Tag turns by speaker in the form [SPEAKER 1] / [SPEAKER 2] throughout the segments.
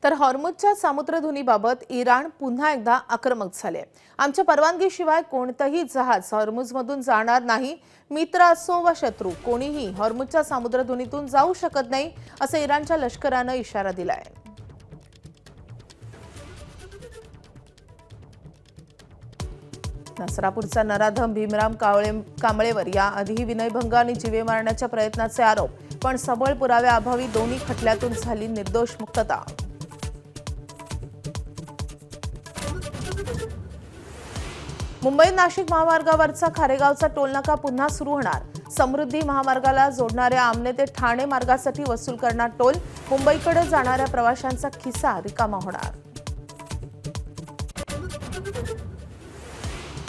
[SPEAKER 1] तर हॉर्मुझच्या सामुद्रधुनीबाबत इराण पुन्हा एकदा आक्रमक झाले। आमच्या परवानगीशिवाय कोणतेही जहाज हॉर्मुझमधून जाणार नाही। मित्र असो वा शत्रू कोणीही हॉर्मुझच्या सामुद्रधुनीतून जाऊ शकत नाही, असं इराणच्या लष्करानं इशारा दिलाय। नसरापूरचा नराधम भीमराम कांबळेवर याआधी विनयभंग आणि जीवे मारण्याच्या प्रयत्नाचे आरोप, पण सबळ पुराव्याअभावी दोन्ही खटल्यातून झाली निर्दोष मुक्तता। मुंबई नाशिक महामार्गावरचा खारेगावचा टोलनाका पुन्हा सुरू होणार। समृद्धी महामार्गाला जोडणाऱ्या आमने ते ठाणे मार्गासाठी वसूल करणार टोल। मुंबईकडे जाणाऱ्या प्रवाशांचा खिसा रिकामा होणार।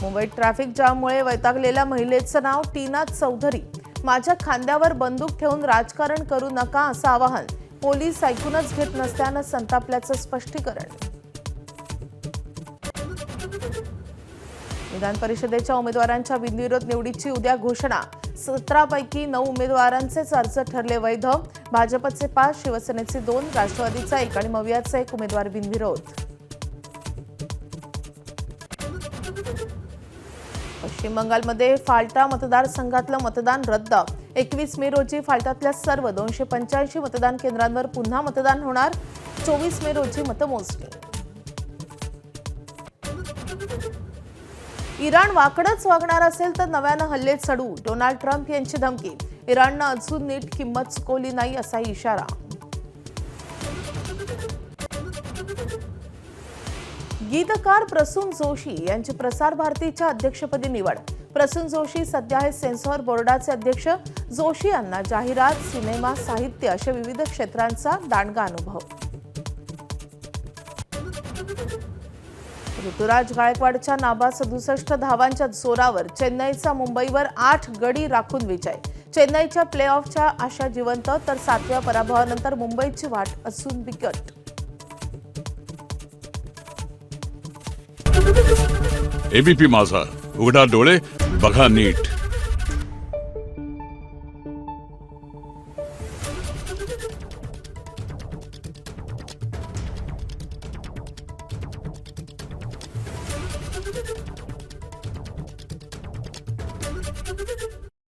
[SPEAKER 1] मुंबईत ट्रॅफिक जाममुळे वैतागलेल्या महिलेचं नाव टीना चौधरी। माझ्या खांद्यावर बंदूक ठेवून राजकारण करू नका असं आवाहन। पोलीस ऐकूनच घेत नसल्यानं संतापल्याचं स्पष्टीकरण। विधान परिषदेच्या उमेदवारांच्या बिनविरोध निवडीची उद्या घोषणा। 17 पैकी 9 उमेदवारांचेच अर्ज ठरले वैध। भाजपचे 5, शिवसेनेचे 2, राष्ट्रवादीचा 1 आणि मवियाचा 1 उमेदवार बिनविरोध। पश्चिम बंगालमध्ये फाल्टा मतदारसंघातलं मतदान रद्द। 21 मे रोजी फाल्टातल्या सर्व 285 मतदान केंद्रांवर पुन्हा मतदान होणार। 24 मे रोजी मतमोजणी। इराण वाकडच वागणार असेल तर नव्यानं हल्ले चढू, डोनाल्ड ट्रम्प यांची धमकी। इराणनं अजून नीट किंमत चुकवली नाही असा इशारा। गीतकार प्रसून जोशी यांची प्रसार भारतीच्या अध्यक्षपदी निवड। प्रसून जोशी सध्या आहेत सेन्सॉर बोर्डाचे अध्यक्ष। जोशी यांना जाहिरात, सिनेमा, साहित्य अशा विविध क्षेत्रांचा दांडगा अनुभव। ऋतुराज गायकवाडच्या नाबाद 67 धावांच्या जोरावर चेन्नईचा मुंबईवर 8 गडी राखून विजय। चेन्नईच्या प्ले ऑफच्या आशा जिवंत, तर 7व्या पराभवानंतर मुंबईची वाट अजून बिकट।
[SPEAKER 2] एबीपी माझा, उघडा डोळे बघा नीट।